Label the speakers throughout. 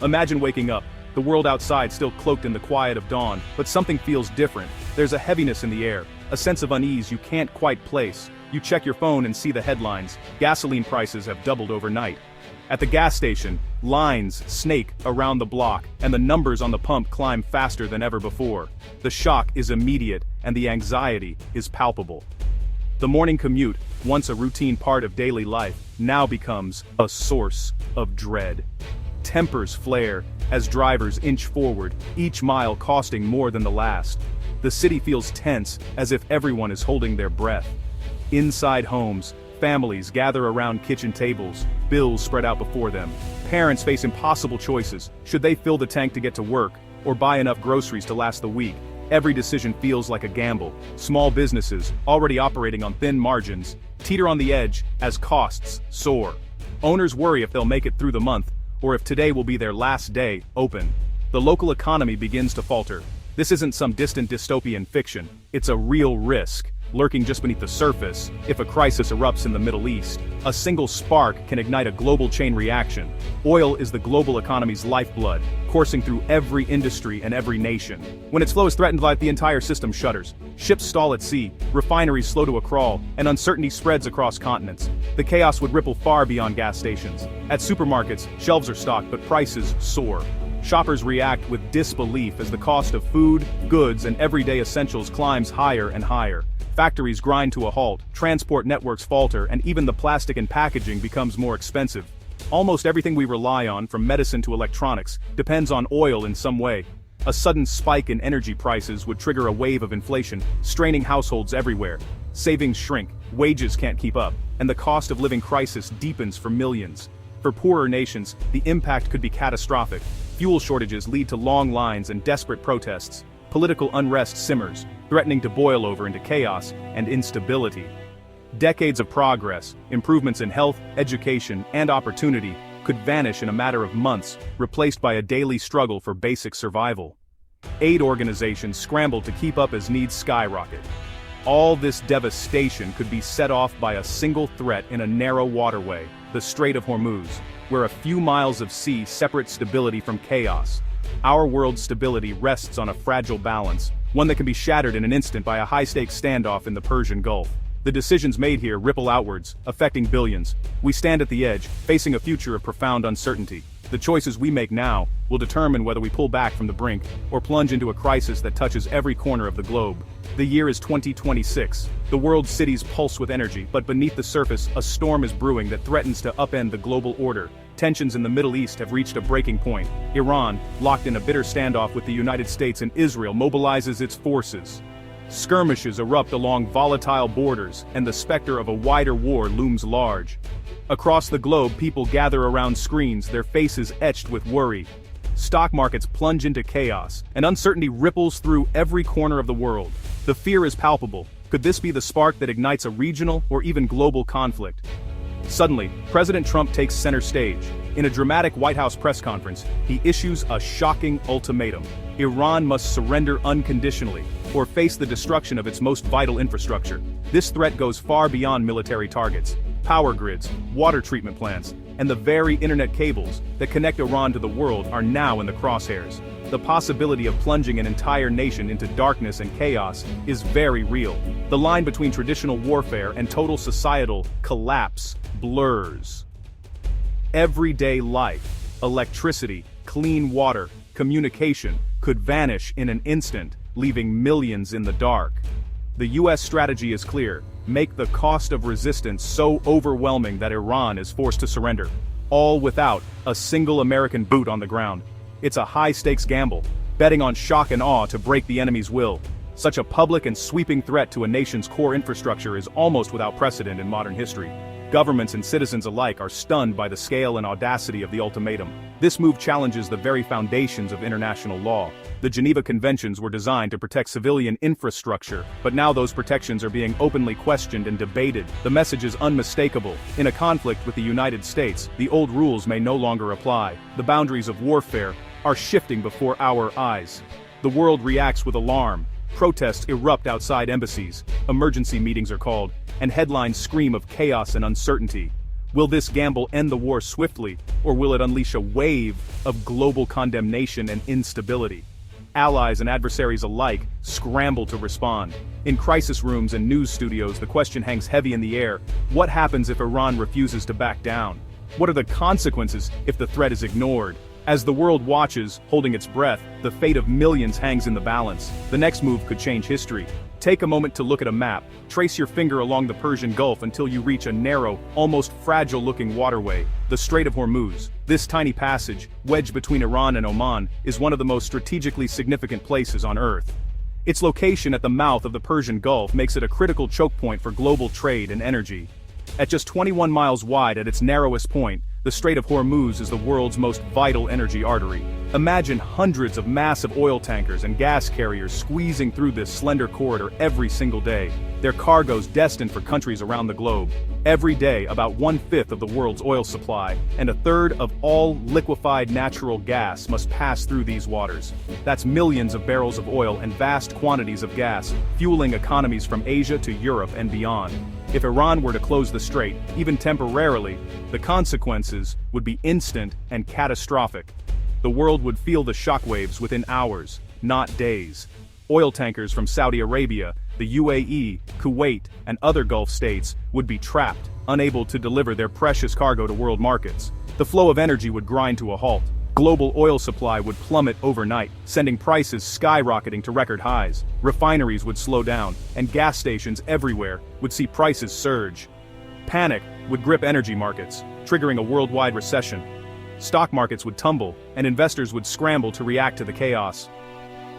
Speaker 1: Imagine waking up, the world outside still cloaked in the quiet of dawn, but something feels different. There's a heaviness in the air, a sense of unease you can't quite place. You check your phone and see the headlines: gasoline prices have doubled overnight. At the gas station, lines snake around the block, and the numbers on the pump climb faster than ever before. The shock is immediate, and the anxiety is palpable. The morning commute, once a routine part of daily life, now becomes a source of dread. Tempers flare as drivers inch forward, each mile costing more than the last. The city feels tense, as if everyone is holding their breath. Inside homes, families gather around kitchen tables, bills spread out before them. Parents face impossible choices: should they fill the tank to get to work, or buy enough groceries to last the week? Every decision feels like a gamble. Small businesses, already operating on thin margins, teeter on the edge as costs soar. Owners worry if they'll make it through the month, or if today will be their last day open. The local economy begins to falter. This isn't some distant dystopian fiction. It's a real risk, lurking just beneath the surface. If a crisis erupts in the Middle East, a single spark can ignite a global chain reaction. Oil is the global economy's lifeblood, coursing through every industry and every nation. When its flow is threatened, the entire system shudders. Ships stall at sea, refineries slow to a crawl, and uncertainty spreads across continents. The chaos would ripple far beyond gas stations. At supermarkets, shelves are stocked, but prices soar. Shoppers react with disbelief as the cost of food, goods, and everyday essentials climbs higher and higher. Factories grind to a halt, transport networks falter, and even the plastic and packaging becomes more expensive. Almost everything we rely on, from medicine to electronics, depends on oil in some way. A sudden spike in energy prices would trigger a wave of inflation, straining households everywhere. Savings shrink, wages can't keep up, and the cost of living crisis deepens for millions. For poorer nations, the impact could be catastrophic. Fuel shortages lead to long lines and desperate protests. Political unrest simmers, threatening to boil over into chaos and instability. Decades of progress, improvements in health, education, and opportunity could vanish in a matter of months, replaced by a daily struggle for basic survival. Aid organizations scramble to keep up as needs skyrocket. All this devastation could be set off by a single threat in a narrow waterway, the Strait of Hormuz, where a few miles of sea separate stability from chaos. Our world's stability rests on a fragile balance, one that can be shattered in an instant by a high-stakes standoff in the Persian Gulf. The decisions made here ripple outwards, affecting billions. We stand at the edge, facing a future of profound uncertainty. The choices we make now will determine whether we pull back from the brink or plunge into a crisis that touches every corner of the globe. The year is 2026. The world's cities pulse with energy, but beneath the surface, a storm is brewing that threatens to upend the global order. Tensions in the Middle East have reached a breaking point. Iran, locked in a bitter standoff with the United States and Israel, mobilizes its forces. Skirmishes erupt along volatile borders, and the specter of a wider war looms large. Across the globe, people gather around screens, their faces etched with worry. Stock markets plunge into chaos, and uncertainty ripples through every corner of the world. The fear is palpable. Could this be the spark that ignites a regional or even global conflict? Suddenly, President Trump takes center stage. In a dramatic White House press conference, he issues a shocking ultimatum. Iran must surrender unconditionally, or face the destruction of its most vital infrastructure. This threat goes far beyond military targets. Power grids, water treatment plants, and the very internet cables that connect Iran to the world are now in the crosshairs. The possibility of plunging an entire nation into darkness and chaos is very real. The line between traditional warfare and total societal collapse blurs. Everyday life, electricity, clean water, communication could vanish in an instant, leaving millions in the dark. The US strategy is clear: make the cost of resistance so overwhelming that Iran is forced to surrender, all without a single American boot on the ground. It's a high-stakes gamble, betting on shock and awe to break the enemy's will. Such a public and sweeping threat to a nation's core infrastructure is almost without precedent in modern history. Governments and citizens alike are stunned by the scale and audacity of the ultimatum. This move challenges the very foundations of international law. The Geneva Conventions were designed to protect civilian infrastructure, but now those protections are being openly questioned and debated. The message is unmistakable. In a conflict with the United States, the old rules may no longer apply. The boundaries of warfare are shifting before our eyes. The world reacts with alarm. Protests erupt outside embassies, emergency meetings are called, and headlines scream of chaos and uncertainty. Will this gamble end the war swiftly, or will it unleash a wave of global condemnation and instability? Allies and adversaries alike scramble to respond. In crisis rooms and news studios, the question hangs heavy in the air: what happens if Iran refuses to back down? What are the consequences if the threat is ignored? As the world watches, holding its breath, the fate of millions hangs in the balance. The next move could change history. Take a moment to look at a map. Trace your finger along the Persian Gulf until you reach a narrow, almost fragile-looking waterway, the Strait of Hormuz. This tiny passage, wedged between Iran and Oman, is one of the most strategically significant places on Earth. Its location at the mouth of the Persian Gulf makes it a critical choke point for global trade and energy. At just 21 miles wide at its narrowest point, the Strait of Hormuz is the world's most vital energy artery. Imagine hundreds of massive oil tankers and gas carriers squeezing through this slender corridor every single day, their cargoes destined for countries around the globe. Every day, about 1/5 of the world's oil supply and 1/3 of all liquefied natural gas must pass through these waters. That's millions of barrels of oil and vast quantities of gas, fueling economies from Asia to Europe and beyond. If Iran were to close the strait, even temporarily, the consequences would be instant and catastrophic. The world would feel the shockwaves within hours, not days. Oil tankers from Saudi Arabia, the UAE, Kuwait, and other Gulf states would be trapped, unable to deliver their precious cargo to world markets. The flow of energy would grind to a halt. Global oil supply would plummet overnight, sending prices skyrocketing to record highs. Refineries would slow down, and gas stations everywhere would see prices surge. Panic would grip energy markets, triggering a worldwide recession. Stock markets would tumble, and investors would scramble to react to the chaos.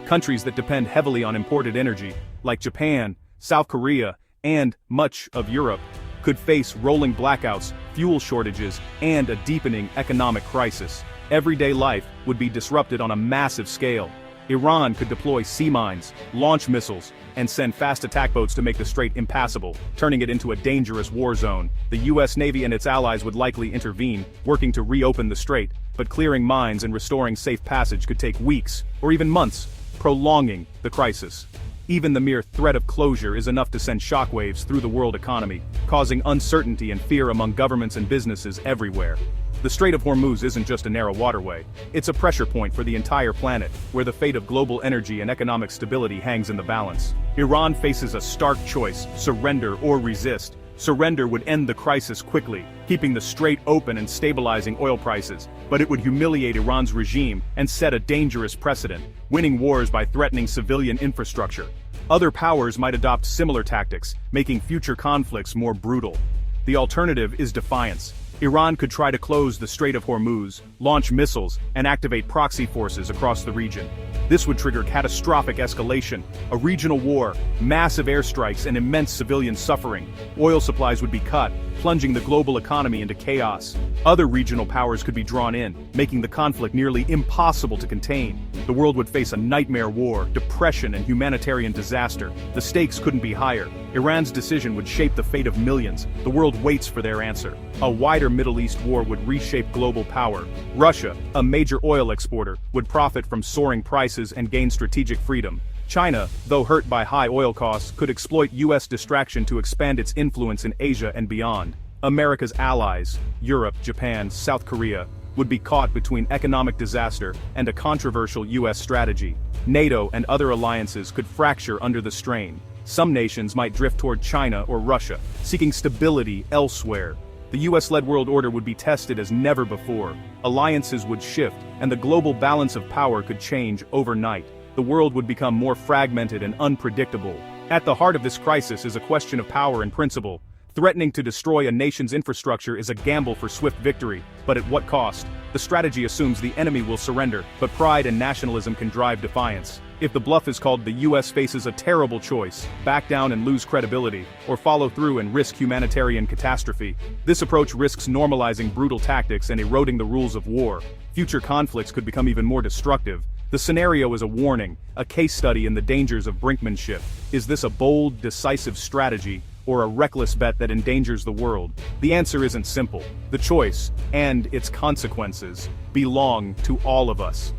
Speaker 1: Countries that depend heavily on imported energy, like Japan, South Korea, and much of Europe, could face rolling blackouts, fuel shortages, and a deepening economic crisis. Everyday life would be disrupted on a massive scale. Iran could deploy sea mines, launch missiles, and send fast attack boats to make the strait impassable, turning it into a dangerous war zone. The US Navy and its allies would likely intervene, working to reopen the strait, but clearing mines and restoring safe passage could take weeks, or even months, prolonging the crisis. Even the mere threat of closure is enough to send shockwaves through the world economy, causing uncertainty and fear among governments and businesses everywhere. The Strait of Hormuz isn't just a narrow waterway, it's a pressure point for the entire planet, where the fate of global energy and economic stability hangs in the balance. Iran faces a stark choice: surrender or resist. Surrender would end the crisis quickly, keeping the strait open and stabilizing oil prices, but it would humiliate Iran's regime and set a dangerous precedent, winning wars by threatening civilian infrastructure. Other powers might adopt similar tactics, making future conflicts more brutal. The alternative is defiance. Iran could try to close the Strait of Hormuz, launch missiles, and activate proxy forces across the region. This would trigger catastrophic escalation, a regional war, massive airstrikes, and immense civilian suffering. Oil supplies would be cut, plunging the global economy into chaos. Other regional powers could be drawn in, making the conflict nearly impossible to contain. The world would face a nightmare war, depression, and humanitarian disaster. The stakes couldn't be higher. Iran's decision would shape the fate of millions. The world waits for their answer. A wider Middle East war would reshape global power. Russia, a major oil exporter, would profit from soaring prices and gain strategic freedom. China, though hurt by high oil costs, could exploit US distraction to expand its influence in Asia and beyond. America's allies, Europe, Japan, South Korea, would be caught between economic disaster and a controversial US strategy. NATO and other alliances could fracture under the strain. Some nations might drift toward China or Russia, seeking stability elsewhere. The US-led world order would be tested as never before. Alliances would shift, and the global balance of power could change overnight. The world would become more fragmented and unpredictable. At the heart of this crisis is a question of power and principle. Threatening to destroy a nation's infrastructure is a gamble for swift victory, but at what cost? The strategy assumes the enemy will surrender, but pride and nationalism can drive defiance. If the bluff is called, the US faces a terrible choice: back down and lose credibility, or follow through and risk humanitarian catastrophe. This approach risks normalizing brutal tactics and eroding the rules of war. Future conflicts could become even more destructive. The scenario is a warning, a case study in the dangers of brinkmanship. Is this a bold, decisive strategy, or a reckless bet that endangers the world? The answer isn't simple. The choice, and its consequences, belong to all of us.